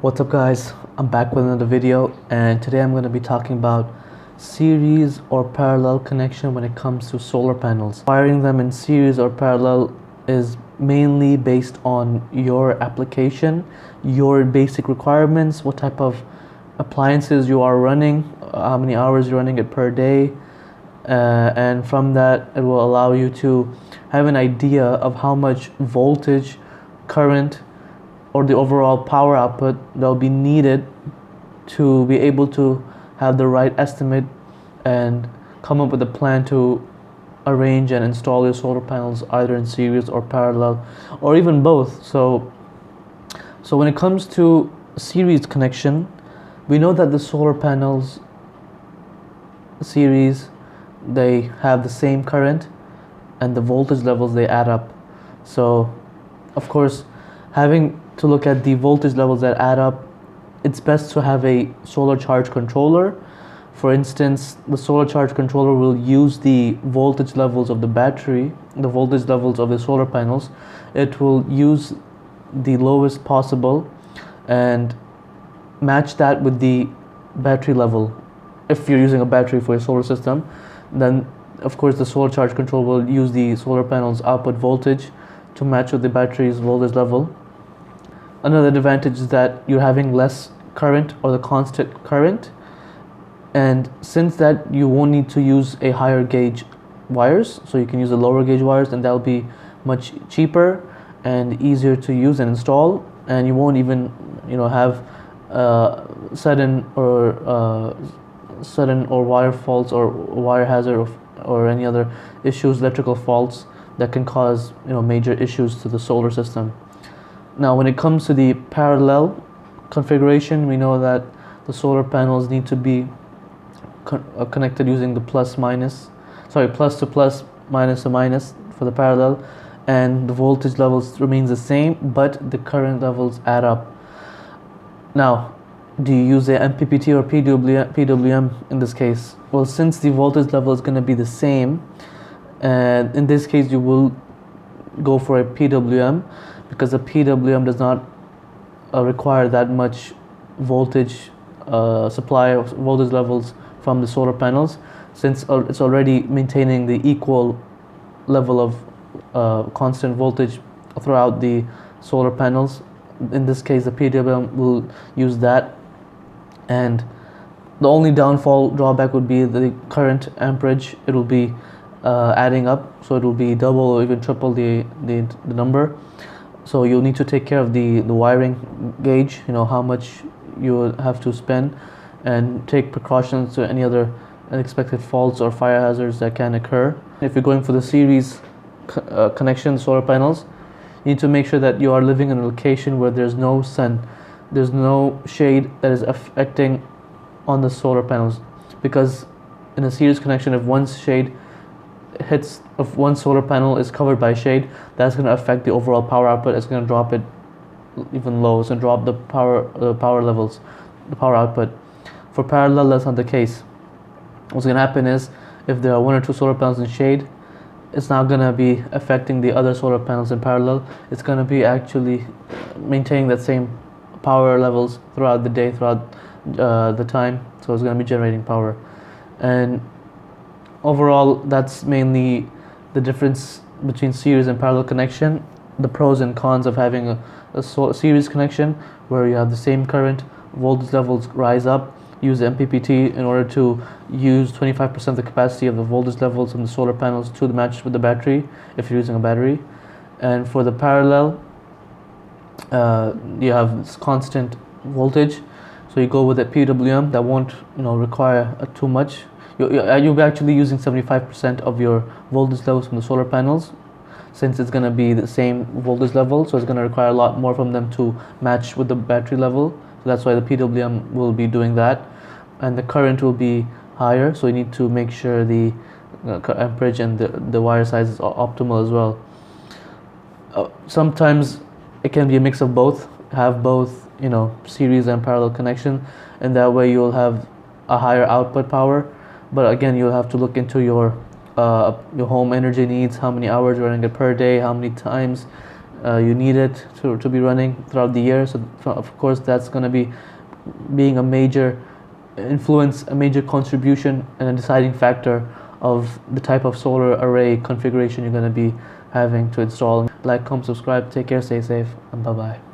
What's up guys, I'm back with another video, and today I'm going to be talking about series or parallel connection when it comes to solar panels. Wiring them in series or parallel is mainly based on your application, your basic requirements, what type of appliances you are running, how many hours you're running it per day, and from that it will allow you to have an idea of how much voltage, current, or the overall power output that will be needed to be able to have the right estimate and come up with a plan to arrange and install your solar panels either in series or parallel or even both. So when it comes to series connection, we know that the solar panels series, they have the same current and the voltage levels, they add up. So of course, having to look at the voltage levels that add up, it's best to have a solar charge controller. For instance, the solar charge controller will use the voltage levels of the battery, the voltage levels of the solar panels. It will use the lowest possible and match that with the battery level. If you're using a battery for your solar system, then of course the solar charge controller will use the solar panel's output voltage to match with the battery's voltage level. Another advantage is that you're having less current or the constant current, and since that you won't need to use a higher gauge wires, so you can use the lower gauge wires, and that'll be much cheaper and easier to use and install, and you won't even have sudden or wire faults or wire hazard or any other issues, electrical faults that can cause major issues to the solar system. Now, when it comes to the parallel configuration, we know that the solar panels need to be connected using the plus to plus, minus to minus for the parallel, and the voltage levels remains the same, but the current levels add up. Now, do you use a MPPT or PWM in this case? Well, since the voltage level is going to be the same, and in this case you will go for a PWM, because the PWM does not require that much voltage supply of voltage levels from the solar panels, since it's already maintaining the equal level of constant voltage throughout the solar panels. In this case, the PWM will use that, and the only drawback would be the current amperage. It will be adding up, so it will be double or even triple the number. So you'll need to take care of the wiring gauge, how much you have to spend, and take precautions to any other unexpected faults or fire hazards that can occur. If you're going for the series connection solar panels, you need to make sure that you are living in a location where there's no sun, there's no shade that is affecting on the solar panels, because in a series connection, if one solar panel is covered by shade, that's going to affect the overall power output. It's going to drop it even low. It's going to drop the power levels, the power output. For parallel, that's not the case. What's going to happen is, if there are one or two solar panels in shade, it's not going to be affecting the other solar panels in parallel. It's going to be actually maintaining that same power levels throughout the day, throughout the time. So it's going to be generating power. And overall, that's mainly the difference between series and parallel connection. The pros and cons of having a series connection, where you have the same current, voltage levels rise up. Use the MPPT in order to use 25% of the capacity of the voltage levels from the solar panels to match with the battery, if you're using a battery. And for the parallel, you have this constant voltage, so you go with a PWM that won't require too much. You'll be actually using 75% of your voltage levels from the solar panels, since it's going to be the same voltage level, so it's going to require a lot more from them to match with the battery level. So that's why the PWM will be doing that, and the current will be higher, so you need to make sure the amperage and the wire size is optimal as well. Sometimes it can be a mix of both, have both series and parallel connection, and that way you'll have a higher output power. But again, you'll have to look into your home energy needs, how many hours you're running it per day, how many times, You need it to be running throughout the year. So of course that's going to be being a major influence, a major contribution, and a deciding factor of the type of solar array configuration you're going to be having to install. Like, comment, subscribe, take care, stay safe, and bye bye.